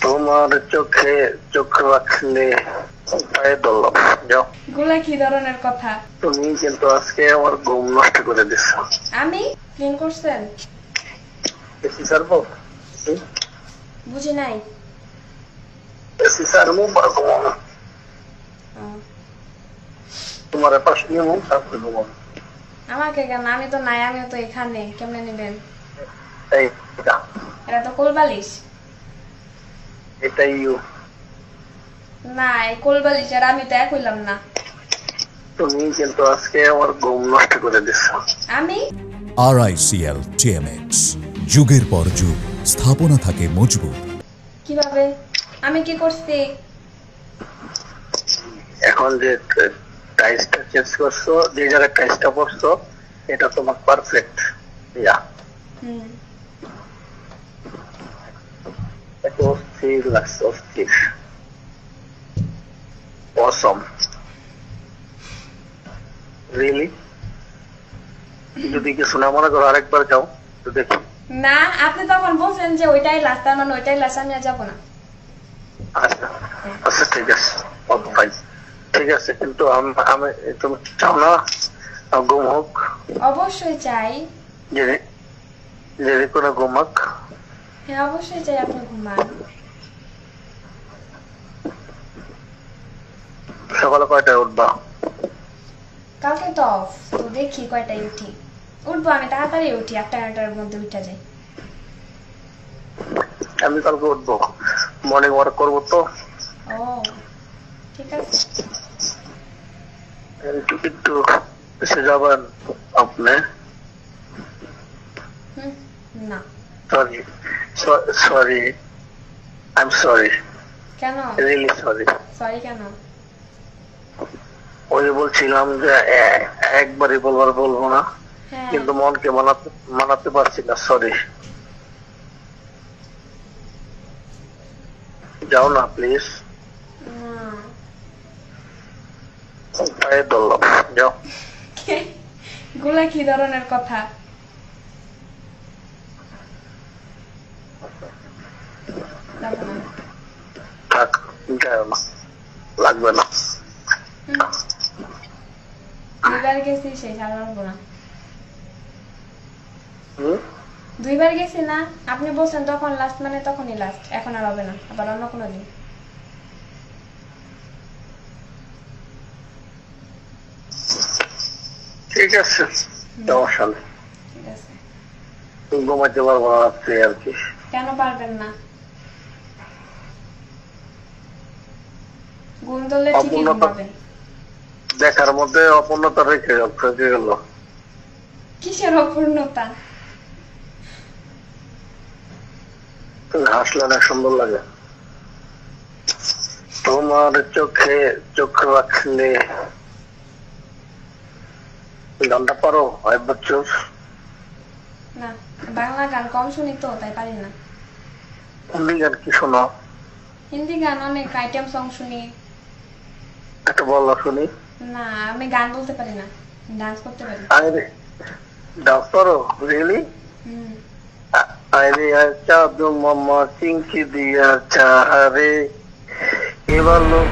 তোমার চোখে চোখ রাখলে পায়ে দোলাম যাও। গুলা কি ধরনের কথা? তুমি কিন্তু আজকে আমার ঘুম নষ্ট করে দিছো। আমি ক্লিন করছেন? এসি সারবো? বুঝি নাই। এসি সারবো বা ঘুমাবো? তোমার পাশে নিয়ে মন তারপরে ঘুমাবো। আমাকে কেন? আমি তো নাই, আমিও তো এখানে, কেমনে নিবেন? এই এটা তো কোলবালিশ। এটাই ইউ। না, এই কোলবালিশ আর আমি তো এক হইলাম না। তুমি কিন্তু আজকে আমার ঘুম নষ্ট করে দিছো। আমি RICL TMX, যুগের পর যুগ স্থাপনা থাকে মজবুত। কিভাবে? আমি কি করছি? এখন যে টাইসটা চেঞ্জ করছো, যে জায়গায় টাইসটা পড়ছো, এটা তোমার পারফেক্ট। ইয়া এটা অস্থির লাগছে, অস্থির। অসম। রিয়েলি? যদি কিছু না মনে করো আরেকবার যাও তো দেখি। না, আপনি তখন বলছেন যে ওইটাই লাস্ট, তার মানে ওইটাই লাস্ট, আমি আর যাবো না। আচ্ছা আচ্ছা, ঠিক আছে, ওকে ফাইন, ঠিক আছে। কিন্তু আমি তুমি চাও না ঘুম হোক? অবশ্যই চাই। যে কোনো ঘুম হোক। হ্যাঁ, অবশ্যই চাই আপনি ঘুমান। সকালে কয়টায় উঠবা? কালকে তো অফ, তো দেখি কয়টায় উঠি। উঠবো, আমি তাড়াতাড়ি উঠি, 8টা-9টার মধ্যে উঠা যায়। আমি কালকে উঠবো, মর্নিং ওয়াক করবো তো। ও ঠিক আছে। একটু এসে যাবেন আপনি? না। Sorry sorry, I am sorry. কেন? Really sorry. সরি কেন? ওই বলছিলাম যে একবারই বলবো না, হ্যাঁ। কিন্তু মনকে মানাতে পারছি না, সরি। যাও না প্লিজ। পায়ে ধরলাম, যাও। গুলা কি ধরনের কথা? থাক, যাও না, লাগবে না। দুইবার গেছি, শেষ আর লাগবো না। 2বার গেছি না, আপনি বলছেন তখন লাস্ট, মানে তখনই লাস্ট, এখন আর হবে না, আবার অন্য কোনো দিন। ঠিক আছে, সমস্যা নেই। ঠিক আছে। ঘুমাইতে পারবো না রাত্রে আর কি। কেন পারবেন না? ঘুম ধরলে ঠিকই ঘুমাবেন। দেখার মধ্যে অপূর্ণতা রেখে গেল। কিসের অপূর্ণতা? হাসলে অনেক সুন্দর লাগে। তোমার চোখে চোখ রাখলে, গানটা পারো? না, বাংলা গান কম শুনি তো, তাই পারি না। হিন্দি গান কি শোনো? হিন্দি গান অনেক আইটেম সং শুনি। একটা বলো শুনি। না, আমি গান বলতে পারি না, ডান্স করতে পারি। আরে ডান্স পারো? রিয়েলি? আরে চাঁদ মামা চিংকি দিয়া চাহারে, এবার লোক